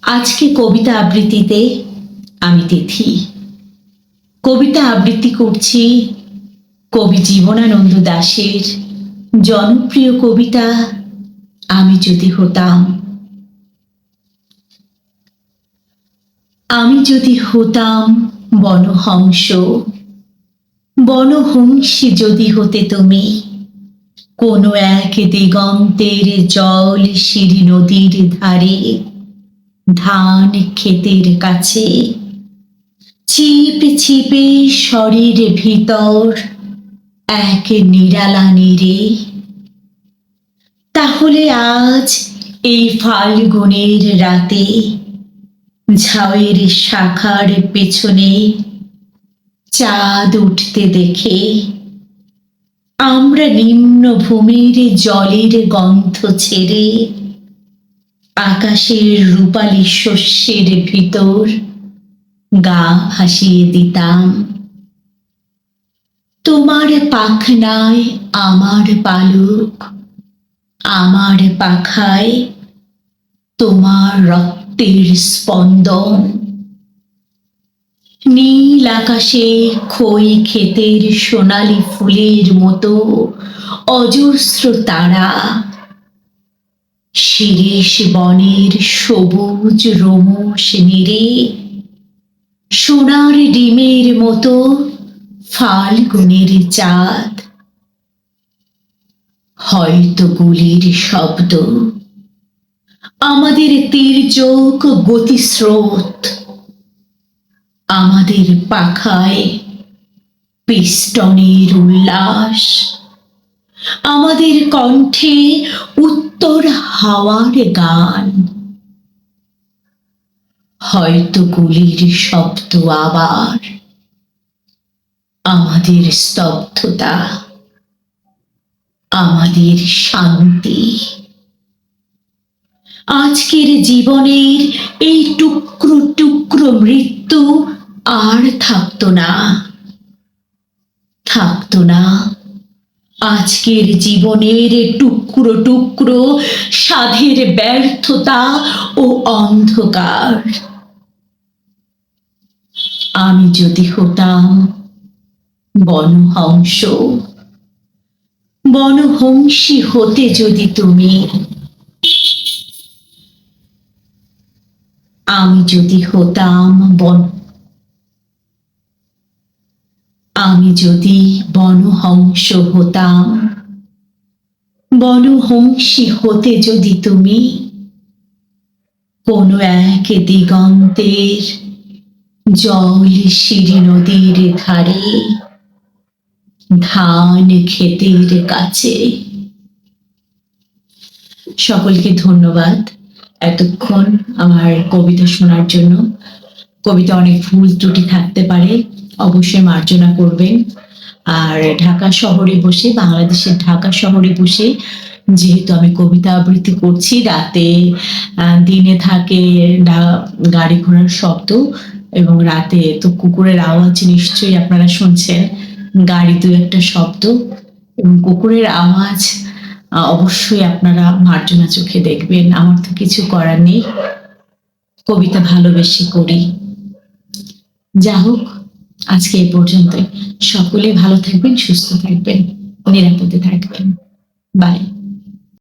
আজকে কবিতা আবৃত্তিতে আমি তিথি। কবিতা আবৃত্তি করছি কবি জীবনানন্দ দাশের জনপ্রিয় কবিতা আমি যদি হতাম। আমি যদি হতাম বনহংস, বনহংসী যদি হতে তুমি, কোনো এক দিগন্তের জল শিরি নদীর ধারে, ধান ক্ষেতের কাছে ছিপ ছিপে শরীর ভিতর এক নিরালা নীরে, তাহলে আজ এই ফাল্গুনের রাতে ঝাউয়ের শাখার পেছনে চাঁদ উঠতে দেখে আমরা নিম্নভূমির জলের গন্ধ ছেড়ে আকাশের রূপালী শস্যের ভিতর গা ভাসিয়ে দিতাম। তোমার পাখনায় আমার পালক, আমার পাখায় তোমার রক্তের স্পন্দন। নীল আকাশে খই ক্ষেতের সোনালি ফুলের মতো অজস্র তারা, শিরীষ বনের সবুজ রোমস নীড়ে সোনার ডিমের মতো ফাল্গুনের চাঁদ। হয়তো গুলির শব্দ, আমাদের তীর্যক গতিস্রোত, আমাদের পাখায় পিস্টনের উল্লাস, আমাদের কণ্ঠে উত্তর হাওয়ার গান। হয়তো গুলির শব্দ আবার, আমাদের স্তব্ধতা, আমাদের শান্তি। আজকের জীবনের এই টুকরো টুকরো মৃত্যু আর থাকতো না, থাকতো না আজকের জীবনের টুকরো টুকরো সাধের ব্যর্থতা ও অন্ধকার। আমি যদি হতাম বনহংস, বনহংসী হতে যদি তুমি, আমি যদি হতাম আমি যদি বনহংস হতাম, বনহংসী হতে যদি তুমি, কোনো এক দিগন্তের জল শিরি নদীর ধারে, ধান ক্ষেতের কাছে। সকলকে ধন্যবাদ এতক্ষণ আমার কবিতা শোনার জন্য। কবিতা অনেক ভুল ত্রুটি থাকতে পারে, অবশ্যই মার্জনা করবেন। আর ঢাকা শহরে বসে, বাংলাদেশের ঢাকা শহরে বসে যেহেতু আমি কবিতা আবৃত্তি করছি, রাতে দিনে থাকে গাড়ি ঘোড়ার শব্দ এবং রাতে তো কুকুরের আওয়াজ নিশ্চয়ই আপনারা শুনছেন, গাড়ি দু একটা শব্দ এবং কুকুরের আওয়াজ অবশ্যই আপনারা মার্জনা চোখে দেখবেন। আমার তো কিছু করার নেই, কবিতা ভালোবেসে করি। যা হোক, আজকে এই পর্যন্ত। সকলে ভালো থাকবেন, সুস্থ থাকবেন, নিরাপদে থাকবেন। বাই।